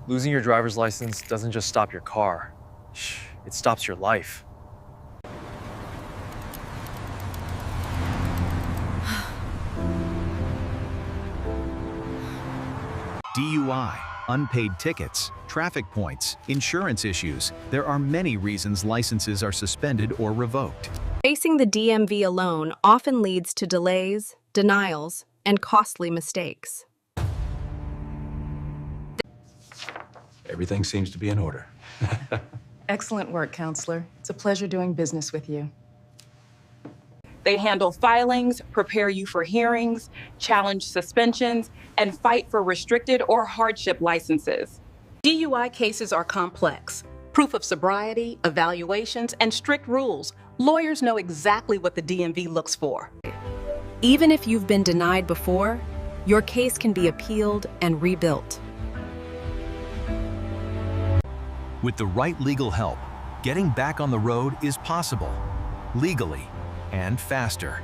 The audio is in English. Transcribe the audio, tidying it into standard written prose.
Losing your driver's license doesn't just stop your car. It stops your life. DUI, unpaid tickets, traffic points, insurance issues. There are many reasons licenses are suspended or revoked. Facing the DMV alone often leads to delays, denials, and costly mistakes. Everything seems to be in order. Excellent work, counselor. It's a pleasure doing business with you. They handle filings, prepare you for hearings, challenge suspensions, and fight for restricted or hardship licenses. DUI cases are complex. Proof of sobriety, evaluations, and strict rules. Lawyers know exactly what the DMV looks for. Even if you've been denied before, your case can be appealed and rebuilt. With the right legal help, getting back on the road is possible, legally and faster.